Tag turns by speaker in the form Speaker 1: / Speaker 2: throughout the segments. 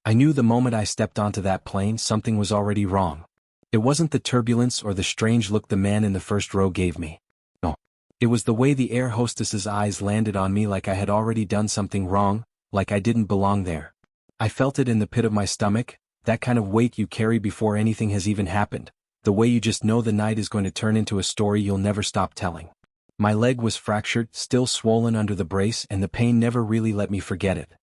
Speaker 1: I knew the moment I stepped onto that plane something was already wrong. It wasn't the turbulence or the strange look the man in the first row gave me. No. It was the way the air hostess's eyes landed on me like I had already done something wrong, like I didn't belong there. I felt it in the pit of my stomach, that kind of weight you carry before anything has even happened, the way you just know the night is going to turn into a story you'll never stop telling. My leg was fractured, still swollen under the brace, and the pain never really let me forget it.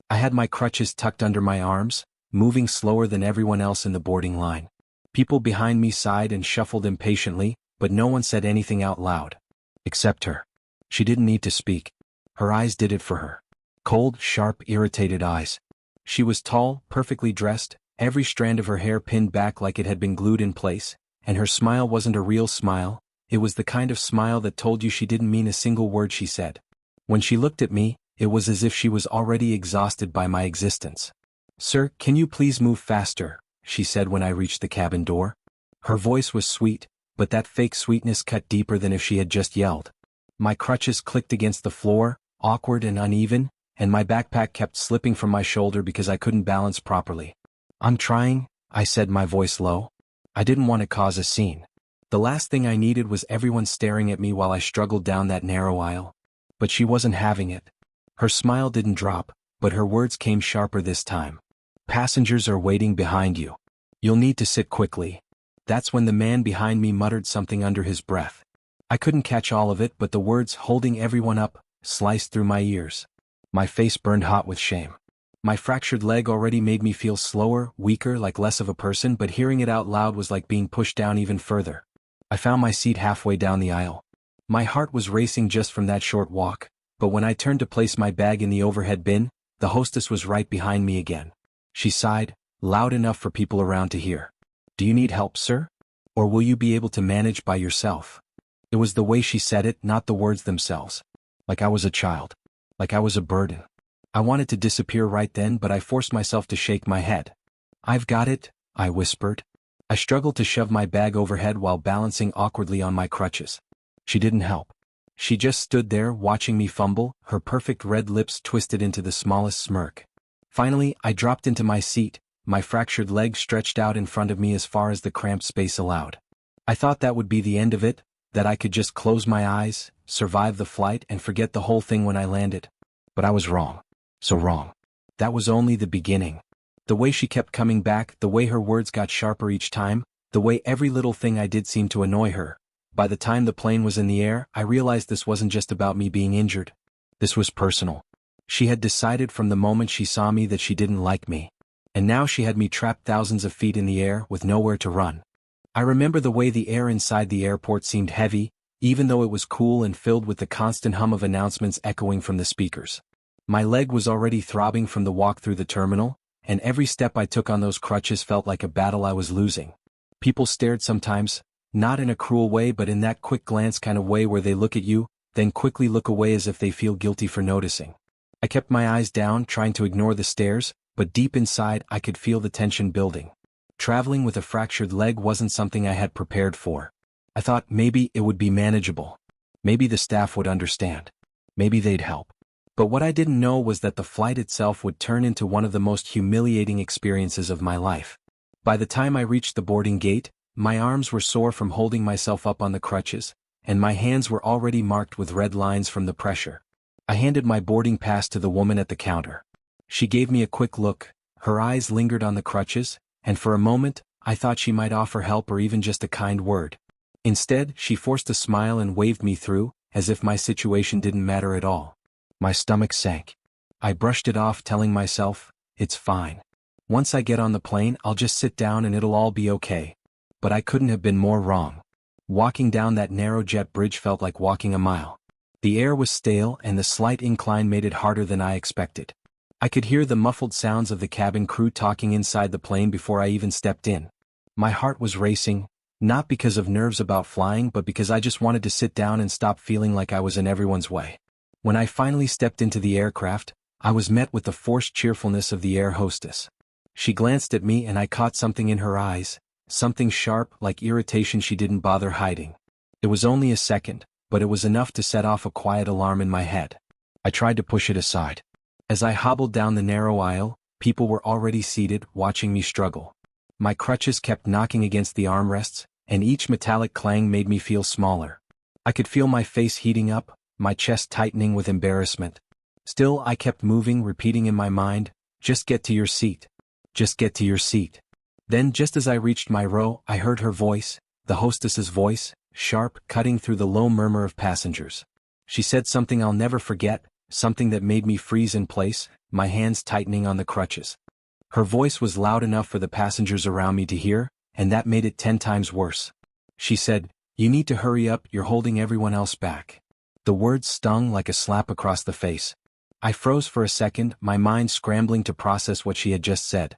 Speaker 1: I had my crutches tucked under my arms, moving slower than everyone else in the boarding line. People behind me sighed and shuffled impatiently, but no one said anything out loud. Except her. She didn't need to speak. Her eyes did it for her. Cold, sharp, irritated eyes. She was tall, perfectly dressed, every strand of her hair pinned back like it had been glued in place, and her smile wasn't a real smile, it was the kind of smile that told you she didn't mean a single word she said. When she looked at me, it was as if she was already exhausted by my existence. "Sir, can you please move faster?" she said when I reached the cabin door. Her voice was sweet, but that fake sweetness cut deeper than if she had just yelled. My crutches clicked against the floor, awkward and uneven, and my backpack kept slipping from my shoulder because I couldn't balance properly. "I'm trying," I said, my voice low. I didn't want to cause a scene. The last thing I needed was everyone staring at me while I struggled down that narrow aisle. But she wasn't having it. Her smile didn't drop, but her words came sharper this time. "Passengers are waiting behind you. You'll need to sit quickly." That's when the man behind me muttered something under his breath. I couldn't catch all of it, but the words "holding everyone up" sliced through my ears. My face burned hot with shame. My fractured leg already made me feel slower, weaker, like less of a person, but hearing it out loud was like being pushed down even further. I found my seat halfway down the aisle. My heart was racing just from that short walk, but when I turned to place my bag in the overhead bin, the hostess was right behind me again. She sighed, loud enough for people around to hear. "Do you need help, sir? Or will you be able to manage by yourself?" It was the way she said it, not the words themselves. Like I was a child. Like I was a burden. I wanted to disappear right then, but I forced myself to shake my head. "I've got it," I whispered. I struggled to shove my bag overhead while balancing awkwardly on my crutches. She didn't help. She just stood there watching me fumble, her perfect red lips twisted into the smallest smirk. Finally, I dropped into my seat, my fractured leg stretched out in front of me as far as the cramped space allowed. I thought that would be the end of it, that I could just close my eyes, survive the flight, and forget the whole thing when I landed. But I was wrong. So wrong. That was only the beginning. The way she kept coming back, the way her words got sharper each time, the way every little thing I did seemed to annoy her. By the time the plane was in the air, I realized this wasn't just about me being injured. This was personal. She had decided from the moment she saw me that she didn't like me. And now she had me trapped thousands of feet in the air with nowhere to run. I remember the way the air inside the airport seemed heavy, even though it was cool and filled with the constant hum of announcements echoing from the speakers. My leg was already throbbing from the walk through the terminal, and every step I took on those crutches felt like a battle I was losing. People stared sometimes, not in a cruel way but in that quick glance kind of way where they look at you, then quickly look away as if they feel guilty for noticing. I kept my eyes down, trying to ignore the stares, but deep inside I could feel the tension building. Traveling with a fractured leg wasn't something I had prepared for. I thought maybe it would be manageable. Maybe the staff would understand. Maybe they'd help. But what I didn't know was that the flight itself would turn into one of the most humiliating experiences of my life. By the time I reached the boarding gate, my arms were sore from holding myself up on the crutches, and my hands were already marked with red lines from the pressure. I handed my boarding pass to the woman at the counter. She gave me a quick look, her eyes lingered on the crutches, and for a moment, I thought she might offer help or even just a kind word. Instead, she forced a smile and waved me through, as if my situation didn't matter at all. My stomach sank. I brushed it off, telling myself, "It's fine. Once I get on the plane, I'll just sit down and it'll all be okay." But I couldn't have been more wrong. Walking down that narrow jet bridge felt like walking a mile. The air was stale and the slight incline made it harder than I expected. I could hear the muffled sounds of the cabin crew talking inside the plane before I even stepped in. My heart was racing, not because of nerves about flying but because I just wanted to sit down and stop feeling like I was in everyone's way. When I finally stepped into the aircraft, I was met with the forced cheerfulness of the air hostess. She glanced at me and I caught something in her eyes, something sharp like irritation she didn't bother hiding. It was only a second, but it was enough to set off a quiet alarm in my head. I tried to push it aside. As I hobbled down the narrow aisle, people were already seated, watching me struggle. My crutches kept knocking against the armrests, and each metallic clang made me feel smaller. I could feel my face heating up, my chest tightening with embarrassment. Still, I kept moving, repeating in my mind, "Just get to your seat. Just get to your seat." Then, just as I reached my row, I heard her voice, the hostess's voice, sharp, cutting through the low murmur of passengers. She said something I'll never forget, something that made me freeze in place, my hands tightening on the crutches. Her voice was loud enough for the passengers around me to hear, and that made it 10 times worse. She said, "You need to hurry up, you're holding everyone else back." The words stung like a slap across the face. I froze for a second, my mind scrambling to process what she had just said.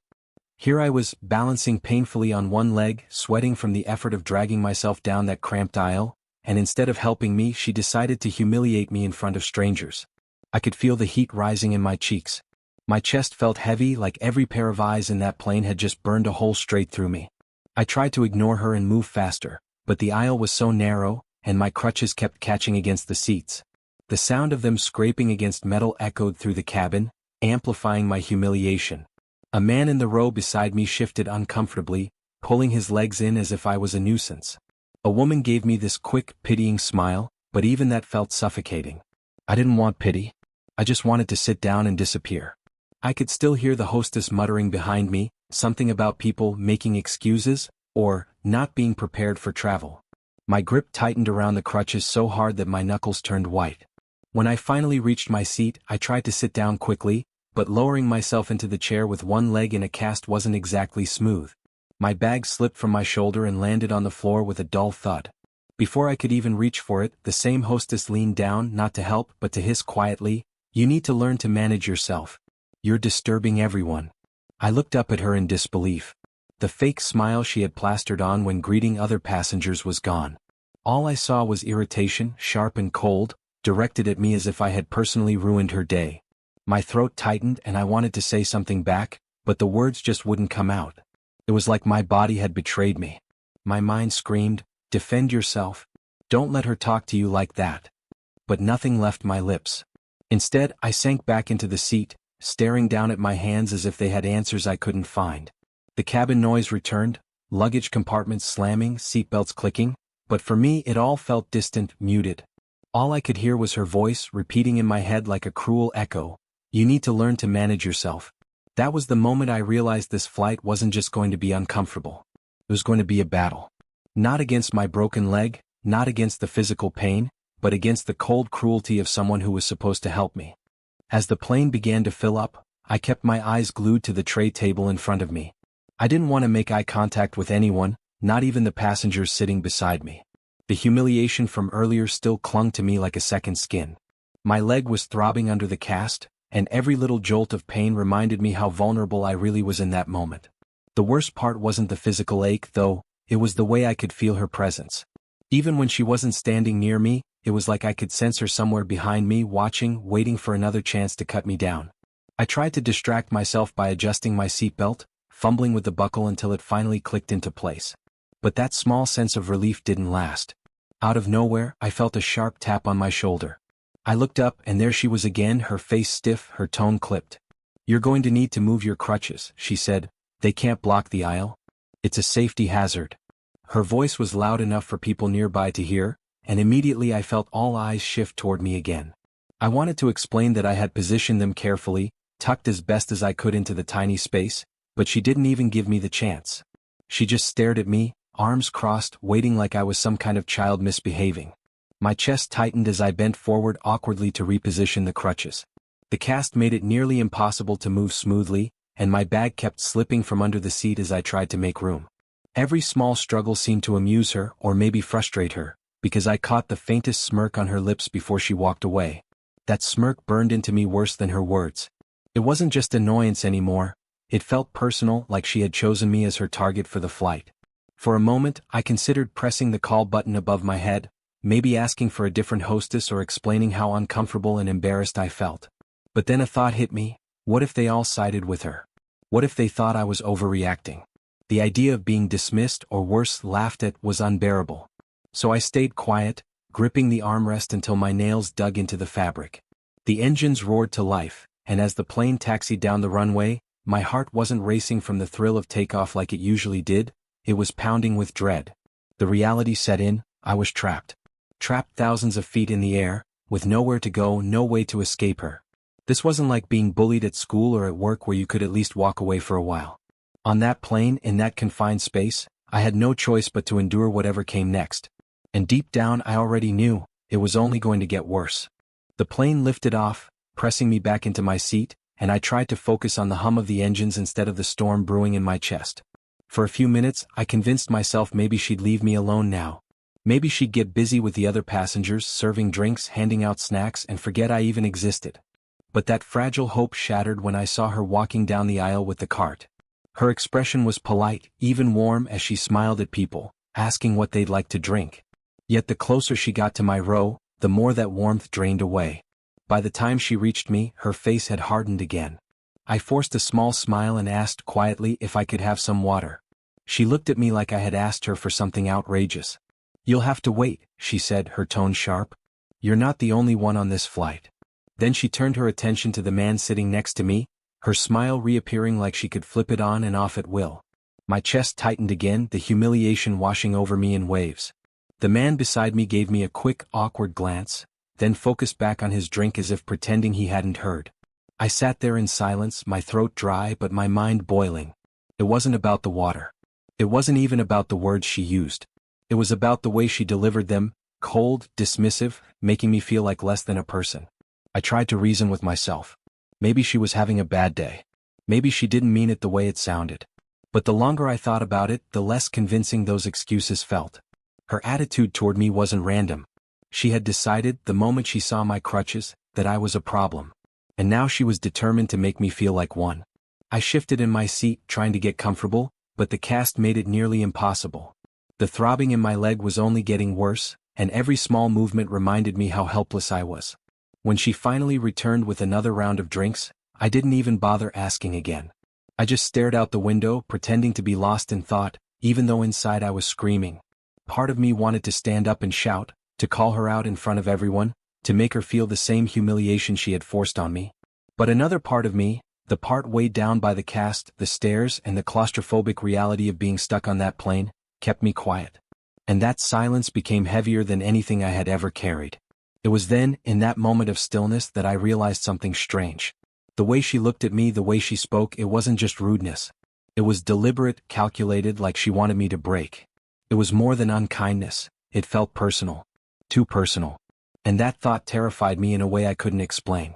Speaker 1: Here I was, balancing painfully on one leg, sweating from the effort of dragging myself down that cramped aisle, and instead of helping me, she decided to humiliate me in front of strangers. I could feel the heat rising in my cheeks. My chest felt heavy, like every pair of eyes in that plane had just burned a hole straight through me. I tried to ignore her and move faster, but the aisle was so narrow, and my crutches kept catching against the seats. The sound of them scraping against metal echoed through the cabin, amplifying my humiliation. A man in the row beside me shifted uncomfortably, pulling his legs in as if I was a nuisance. A woman gave me this quick, pitying smile, but even that felt suffocating. I didn't want pity. I just wanted to sit down and disappear. I could still hear the hostess muttering behind me, something about people making excuses, or not being prepared for travel. My grip tightened around the crutches so hard that my knuckles turned white. When I finally reached my seat, I tried to sit down quickly, but lowering myself into the chair with one leg in a cast wasn't exactly smooth. My bag slipped from my shoulder and landed on the floor with a dull thud. Before I could even reach for it, the same hostess leaned down, not to help but to hiss quietly, "You need to learn to manage yourself. You're disturbing everyone." I looked up at her in disbelief. The fake smile she had plastered on when greeting other passengers was gone. All I saw was irritation, sharp and cold, directed at me as if I had personally ruined her day. My throat tightened and I wanted to say something back, but the words just wouldn't come out. It was like my body had betrayed me. My mind screamed, "Defend yourself. Don't let her talk to you like that." But nothing left my lips. Instead, I sank back into the seat, staring down at my hands as if they had answers I couldn't find. The cabin noise returned, luggage compartments slamming, seatbelts clicking, but for me it all felt distant, muted. All I could hear was her voice, repeating in my head like a cruel echo, "You need to learn to manage yourself." That was the moment I realized this flight wasn't just going to be uncomfortable. It was going to be a battle. Not against my broken leg, not against the physical pain, but against the cold cruelty of someone who was supposed to help me. As the plane began to fill up, I kept my eyes glued to the tray table in front of me. I didn't want to make eye contact with anyone, not even the passengers sitting beside me. The humiliation from earlier still clung to me like a second skin. My leg was throbbing under the cast, and every little jolt of pain reminded me how vulnerable I really was in that moment. The worst part wasn't the physical ache, though, it was the way I could feel her presence. Even when she wasn't standing near me, it was like I could sense her somewhere behind me, watching, waiting for another chance to cut me down. I tried to distract myself by adjusting my seatbelt, fumbling with the buckle until it finally clicked into place. But that small sense of relief didn't last. Out of nowhere, I felt a sharp tap on my shoulder. I looked up and there she was again, her face stiff, her tone clipped. "You're going to need to move your crutches," she said. "They can't block the aisle. It's a safety hazard." Her voice was loud enough for people nearby to hear, and immediately I felt all eyes shift toward me again. I wanted to explain that I had positioned them carefully, tucked as best as I could into the tiny space, but she didn't even give me the chance. She just stared at me, arms crossed, waiting like I was some kind of child misbehaving. My chest tightened as I bent forward awkwardly to reposition the crutches. The cast made it nearly impossible to move smoothly, and my bag kept slipping from under the seat as I tried to make room. Every small struggle seemed to amuse her, or maybe frustrate her, because I caught the faintest smirk on her lips before she walked away. That smirk burned into me worse than her words. It wasn't just annoyance anymore, it felt personal, like she had chosen me as her target for the flight. For a moment, I considered pressing the call button above my head, maybe asking for a different hostess or explaining how uncomfortable and embarrassed I felt. But then a thought hit me, what if they all sided with her? What if they thought I was overreacting? The idea of being dismissed or worse, laughed at, was unbearable. So I stayed quiet, gripping the armrest until my nails dug into the fabric. The engines roared to life, and as the plane taxied down the runway, my heart wasn't racing from the thrill of takeoff like it usually did, it was pounding with dread. The reality set in, I was trapped. Trapped thousands of feet in the air, with nowhere to go, no way to escape her. This wasn't like being bullied at school or at work where you could at least walk away for a while. On that plane, in that confined space, I had no choice but to endure whatever came next. And deep down I already knew, it was only going to get worse. The plane lifted off, pressing me back into my seat, and I tried to focus on the hum of the engines instead of the storm brewing in my chest. For a few minutes, I convinced myself maybe she'd leave me alone now. Maybe she'd get busy with the other passengers, serving drinks, handing out snacks, and forget I even existed. But that fragile hope shattered when I saw her walking down the aisle with the cart. Her expression was polite, even warm as she smiled at people, asking what they'd like to drink. Yet the closer she got to my row, the more that warmth drained away. By the time she reached me, her face had hardened again. I forced a small smile and asked quietly if I could have some water. She looked at me like I had asked her for something outrageous. "You'll have to wait," she said, her tone sharp. "You're not the only one on this flight." Then she turned her attention to the man sitting next to me, her smile reappearing like she could flip it on and off at will. My chest tightened again, the humiliation washing over me in waves. The man beside me gave me a quick, awkward glance, then focused back on his drink as if pretending he hadn't heard. I sat there in silence, my throat dry but my mind boiling. It wasn't about the water. It wasn't even about the words she used. It was about the way she delivered them, cold, dismissive, making me feel like less than a person. I tried to reason with myself. Maybe she was having a bad day. Maybe she didn't mean it the way it sounded. But the longer I thought about it, the less convincing those excuses felt. Her attitude toward me wasn't random. She had decided, the moment she saw my crutches, that I was a problem. And now she was determined to make me feel like one. I shifted in my seat, trying to get comfortable, but the cast made it nearly impossible. The throbbing in my leg was only getting worse, and every small movement reminded me how helpless I was. When she finally returned with another round of drinks, I didn't even bother asking again. I just stared out the window, pretending to be lost in thought, even though inside I was screaming. Part of me wanted to stand up and shout, to call her out in front of everyone, to make her feel the same humiliation she had forced on me. But another part of me, the part weighed down by the cast, the stairs, and the claustrophobic reality of being stuck on that plane, kept me quiet. And that silence became heavier than anything I had ever carried. It was then, in that moment of stillness, that I realized something strange. The way she looked at me, the way she spoke, it wasn't just rudeness. It was deliberate, calculated, like she wanted me to break. It was more than unkindness, it felt personal. Too personal. And that thought terrified me in a way I couldn't explain.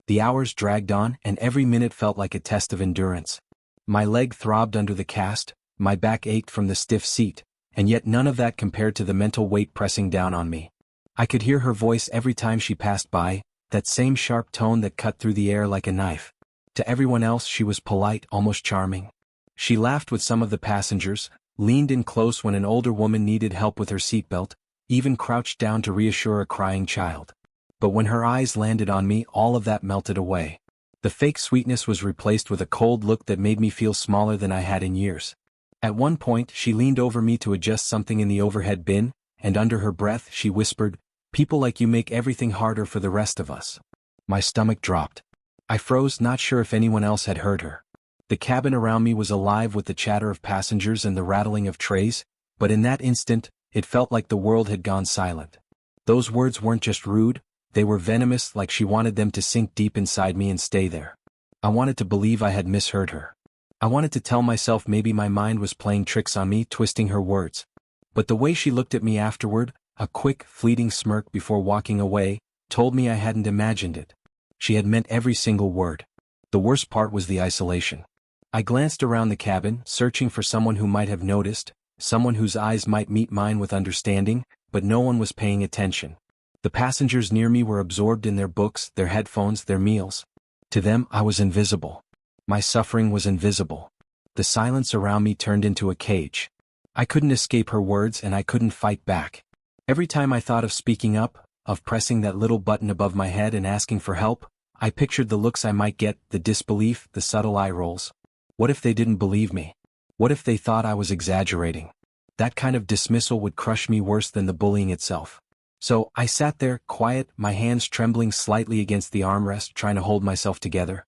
Speaker 1: The hours dragged on, and every minute felt like a test of endurance. My leg throbbed under the cast, my back ached from the stiff seat, and yet none of that compared to the mental weight pressing down on me. I could hear her voice every time she passed by, that same sharp tone that cut through the air like a knife. To everyone else she was polite, almost charming. She laughed with some of the passengers, leaned in close when an older woman needed help with her seatbelt, even crouched down to reassure a crying child. But when her eyes landed on me, all of that melted away. The fake sweetness was replaced with a cold look that made me feel smaller than I had in years. At one point, she leaned over me to adjust something in the overhead bin, and under her breath she whispered, "People like you make everything harder for the rest of us." My stomach dropped. I froze, not sure if anyone else had heard her. The cabin around me was alive with the chatter of passengers and the rattling of trays, but in that instant, it felt like the world had gone silent. Those words weren't just rude, they were venomous, like she wanted them to sink deep inside me and stay there. I wanted to believe I had misheard her. I wanted to tell myself maybe my mind was playing tricks on me, twisting her words. But the way she looked at me afterward, a quick, fleeting smirk before walking away, told me I hadn't imagined it. She had meant every single word. The worst part was the isolation. I glanced around the cabin, searching for someone who might have noticed, someone whose eyes might meet mine with understanding, but no one was paying attention. The passengers near me were absorbed in their books, their headphones, their meals. To them, I was invisible. My suffering was invisible. The silence around me turned into a cage. I couldn't escape her words and I couldn't fight back. Every time I thought of speaking up, of pressing that little button above my head and asking for help, I pictured the looks I might get, the disbelief, the subtle eye rolls. What if they didn't believe me? What if they thought I was exaggerating? That kind of dismissal would crush me worse than the bullying itself. So, I sat there, quiet, my hands trembling slightly against the armrest, trying to hold myself together.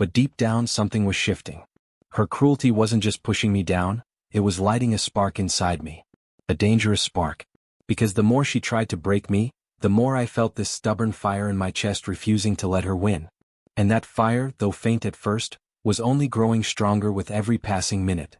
Speaker 1: But deep down something was shifting. Her cruelty wasn't just pushing me down, it was lighting a spark inside me. A dangerous spark. Because the more she tried to break me, the more I felt this stubborn fire in my chest refusing to let her win. And that fire, though faint at first, was only growing stronger with every passing minute.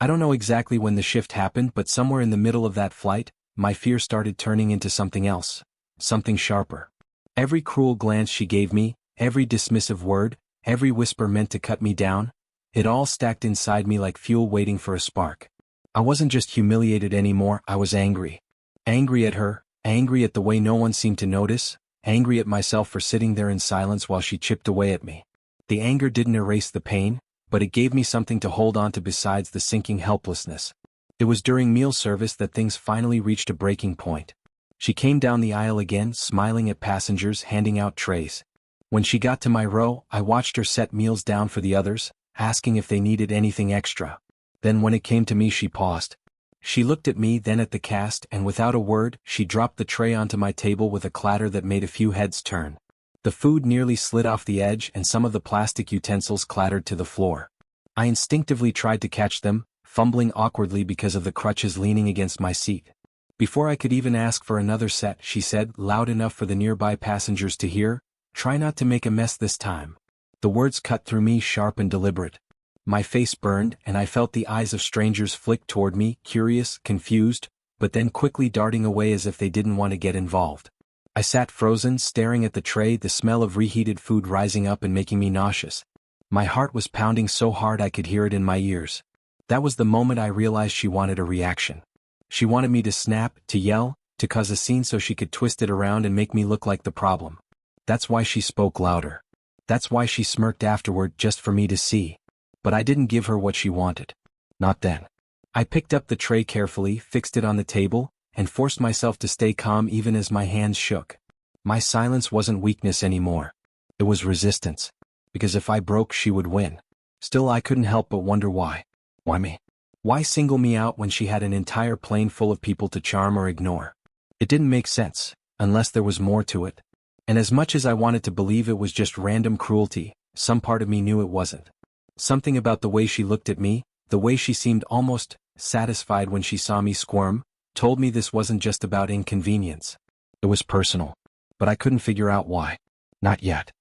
Speaker 1: I don't know exactly when the shift happened, but somewhere in the middle of that flight, my fear started turning into something else. Something sharper. Every cruel glance she gave me, every dismissive word, every whisper meant to cut me down, it all stacked inside me like fuel waiting for a spark. I wasn't just humiliated anymore, I was angry. Angry at her, angry at the way no one seemed to notice, angry at myself for sitting there in silence while she chipped away at me. The anger didn't erase the pain, but it gave me something to hold on to besides the sinking helplessness. It was during meal service that things finally reached a breaking point. She came down the aisle again, smiling at passengers, handing out trays. When she got to my row, I watched her set meals down for the others, asking if they needed anything extra. Then when it came to me, she paused. She looked at me, then at the cast, and without a word, she dropped the tray onto my table with a clatter that made a few heads turn. The food nearly slid off the edge and some of the plastic utensils clattered to the floor. I instinctively tried to catch them, fumbling awkwardly because of the crutches leaning against my seat. Before I could even ask for another set, she said, loud enough for the nearby passengers to hear, "Try not to make a mess this time." The words cut through me, sharp and deliberate. My face burned, and I felt the eyes of strangers flick toward me, curious, confused, but then quickly darting away as if they didn't want to get involved. I sat frozen, staring at the tray, the smell of reheated food rising up and making me nauseous. My heart was pounding so hard I could hear it in my ears. That was the moment I realized she wanted a reaction. She wanted me to snap, to yell, to cause a scene so she could twist it around and make me look like the problem. That's why she spoke louder. That's why she smirked afterward, just for me to see. But I didn't give her what she wanted. Not then. I picked up the tray carefully, fixed it on the table, and forced myself to stay calm even as my hands shook. My silence wasn't weakness anymore. It was resistance. Because if I broke, she would win. Still, I couldn't help but wonder why. Why me? Why single me out when she had an entire plane full of people to charm or ignore? It didn't make sense, unless there was more to it. And as much as I wanted to believe it was just random cruelty, some part of me knew it wasn't. Something about the way she looked at me, the way she seemed almost satisfied when she saw me squirm, told me this wasn't just about inconvenience. It was personal. But I couldn't figure out why. Not yet.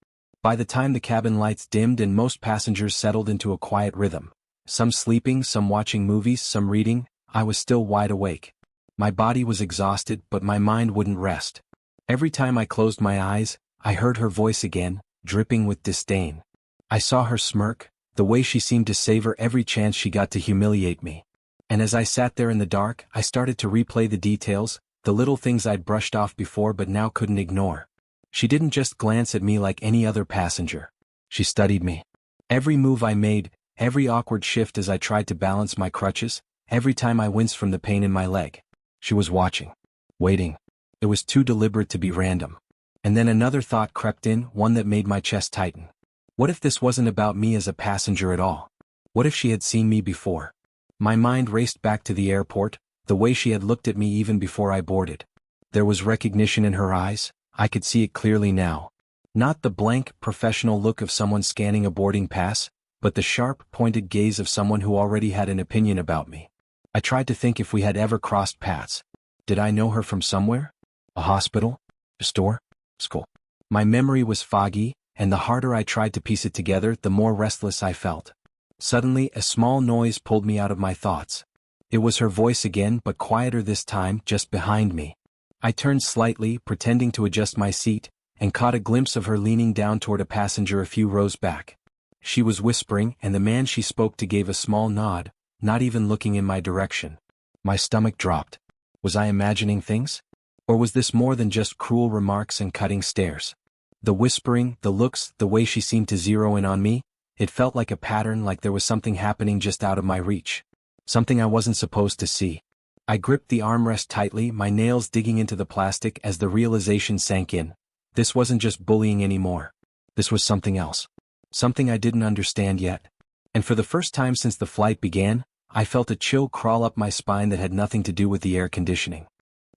Speaker 1: By the time the cabin lights dimmed and most passengers settled into a quiet rhythm, some sleeping, some watching movies, some reading, I was still wide awake. My body was exhausted, but my mind wouldn't rest. Every time I closed my eyes, I heard her voice again, dripping with disdain. I saw her smirk, the way she seemed to savor every chance she got to humiliate me. And as I sat there in the dark, I started to replay the details, the little things I'd brushed off before but now couldn't ignore. She didn't just glance at me like any other passenger. She studied me. Every move I made, every awkward shift as I tried to balance my crutches, every time I winced from the pain in my leg. She was watching. Waiting. It was too deliberate to be random. And then another thought crept in, one that made my chest tighten. What if this wasn't about me as a passenger at all? What if she had seen me before? My mind raced back to the airport, the way she had looked at me even before I boarded. There was recognition in her eyes, I could see it clearly now. Not the blank, professional look of someone scanning a boarding pass, but the sharp, pointed gaze of someone who already had an opinion about me. I tried to think if we had ever crossed paths. Did I know her from somewhere? A hospital? A store? School? My memory was foggy, and the harder I tried to piece it together, the more restless I felt. Suddenly, a small noise pulled me out of my thoughts. It was her voice again, but quieter this time, just behind me. I turned slightly, pretending to adjust my seat, and caught a glimpse of her leaning down toward a passenger a few rows back. She was whispering, and the man she spoke to gave a small nod, not even looking in my direction. My stomach dropped. Was I imagining things? Or was this more than just cruel remarks and cutting stares? The whispering, the looks, the way she seemed to zero in on me, it felt like a pattern, like there was something happening just out of my reach. Something I wasn't supposed to see. I gripped the armrest tightly, my nails digging into the plastic as the realization sank in. This wasn't just bullying anymore. This was something else. Something I didn't understand yet. And for the first time since the flight began, I felt a chill crawl up my spine that had nothing to do with the air conditioning.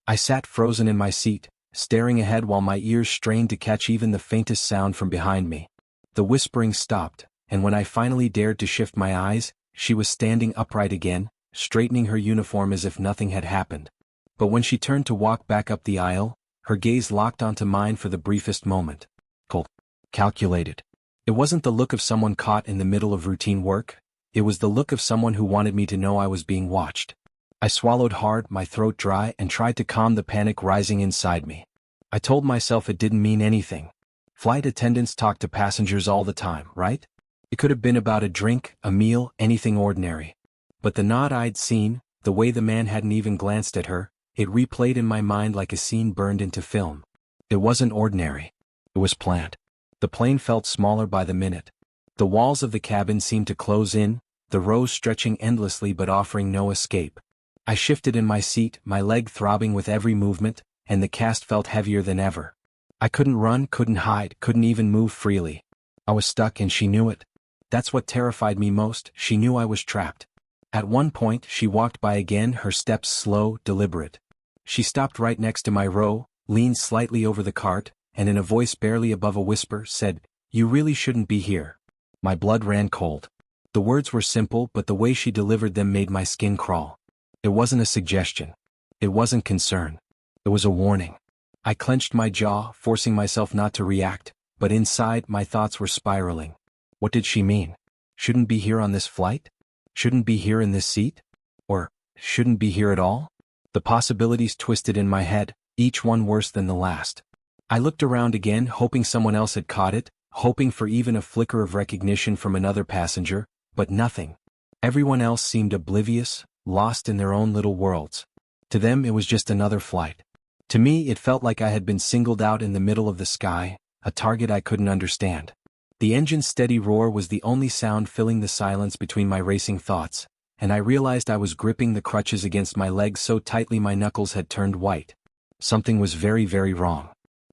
Speaker 1: I sat frozen in my seat, staring ahead while my ears strained to catch even the faintest sound from behind me. The whispering stopped, and when I finally dared to shift my eyes, she was standing upright again, straightening her uniform as if nothing had happened. But when she turned to walk back up the aisle, her gaze locked onto mine for the briefest moment. Cold. Calculated. It wasn't the look of someone caught in the middle of routine work, it was the look of someone who wanted me to know I was being watched. I swallowed hard, my throat dry, and tried to calm the panic rising inside me. I told myself it didn't mean anything. Flight attendants talk to passengers all the time, right? It could have been about a drink, a meal, anything ordinary. But the nod I'd seen, the way the man hadn't even glanced at her, it replayed in my mind like a scene burned into film. It wasn't ordinary. It was planned. The plane felt smaller by the minute. The walls of the cabin seemed to close in, the rows stretching endlessly but offering no escape. I shifted in my seat, my leg throbbing with every movement, and the cast felt heavier than ever. I couldn't run, couldn't hide, couldn't even move freely. I was stuck and she knew it. That's what terrified me most, she knew I was trapped. At one point she walked by again, her steps slow, deliberate. She stopped right next to my row, leaned slightly over the cart, and in a voice barely above a whisper said, "You really shouldn't be here." My blood ran cold. The words were simple, but the way she delivered them made my skin crawl. It wasn't a suggestion. It wasn't concern. It was a warning. I clenched my jaw, forcing myself not to react, but inside my thoughts were spiraling. What did she mean? Shouldn't be here on this flight? Shouldn't be here in this seat? Or, shouldn't be here at all? The possibilities twisted in my head, each one worse than the last. I looked around again, hoping someone else had caught it, hoping for even a flicker of recognition from another passenger, but nothing. Everyone else seemed oblivious, lost in their own little worlds. To them it was just another flight. To me it felt like I had been singled out in the middle of the sky, a target I couldn't understand. The engine's steady roar was the only sound filling the silence between my racing thoughts, and I realized I was gripping the crutches against my legs so tightly my knuckles had turned white. Something was very, very wrong.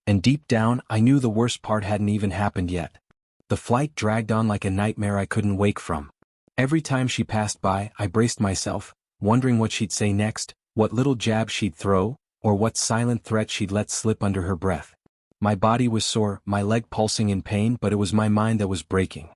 Speaker 1: And deep down, I knew the worst part hadn't even happened yet. The flight dragged on like a nightmare I couldn't wake from. Every time she passed by, I braced myself, wondering what she'd say next, what little jab she'd throw, or what silent threat she'd let slip under her breath. My body was sore, my leg pulsing in pain, but it was my mind that was breaking.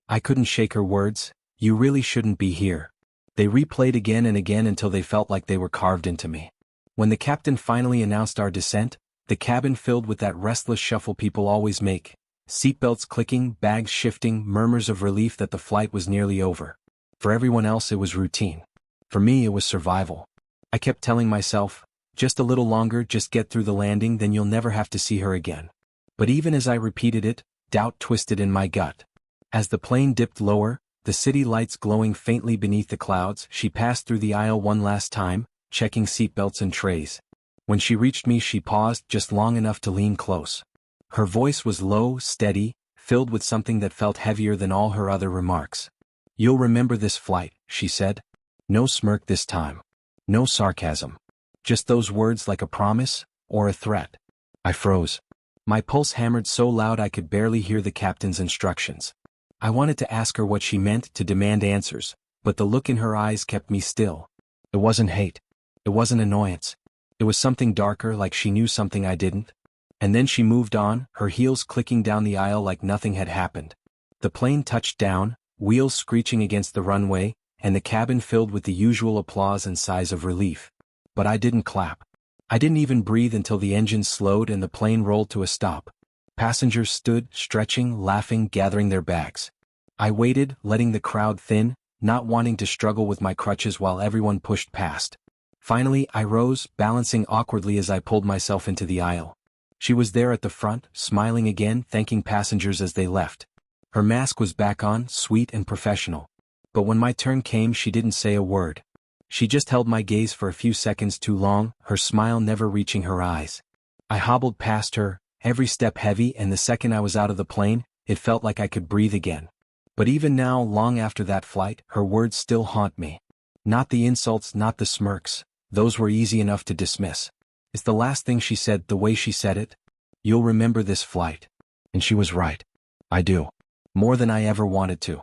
Speaker 1: I couldn't shake her words, "You really shouldn't be here." They replayed again and again until they felt like they were carved into me. When the captain finally announced our descent, the cabin filled with that restless shuffle people always make, seatbelts clicking, bags shifting, murmurs of relief that the flight was nearly over. For everyone else it was routine. For me it was survival. I kept telling myself, just a little longer, just get through the landing, then you'll never have to see her again. But even as I repeated it, doubt twisted in my gut. As the plane dipped lower, the city lights glowing faintly beneath the clouds, she passed through the aisle one last time, checking seatbelts and trays. When she reached me she paused just long enough to lean close. Her voice was low, steady, filled with something that felt heavier than all her other remarks. "You'll remember this flight," she said. No smirk this time. No sarcasm. Just those words, like a promise, or a threat. I froze. My pulse hammered so loud I could barely hear the captain's instructions. I wanted to ask her what she meant, to demand answers, but the look in her eyes kept me still. It wasn't hate. It wasn't annoyance. It was something darker, like she knew something I didn't. And then she moved on, her heels clicking down the aisle like nothing had happened. The plane touched down, wheels screeching against the runway, and the cabin filled with the usual applause and sighs of relief. But I didn't clap. I didn't even breathe until the engine slowed and the plane rolled to a stop. Passengers stood, stretching, laughing, gathering their bags. I waited, letting the crowd thin, not wanting to struggle with my crutches while everyone pushed past. Finally, I rose, balancing awkwardly as I pulled myself into the aisle. She was there at the front, smiling again, thanking passengers as they left. Her mask was back on, sweet and professional. But when my turn came, she didn't say a word. She just held my gaze for a few seconds too long, her smile never reaching her eyes. I hobbled past her, every step heavy, and the second I was out of the plane, it felt like I could breathe again. But even now, long after that flight, her words still haunt me. Not the insults, not the smirks. Those were easy enough to dismiss. It's the last thing she said, the way she said it. "You'll remember this flight." And she was right. I do. More than I ever wanted to.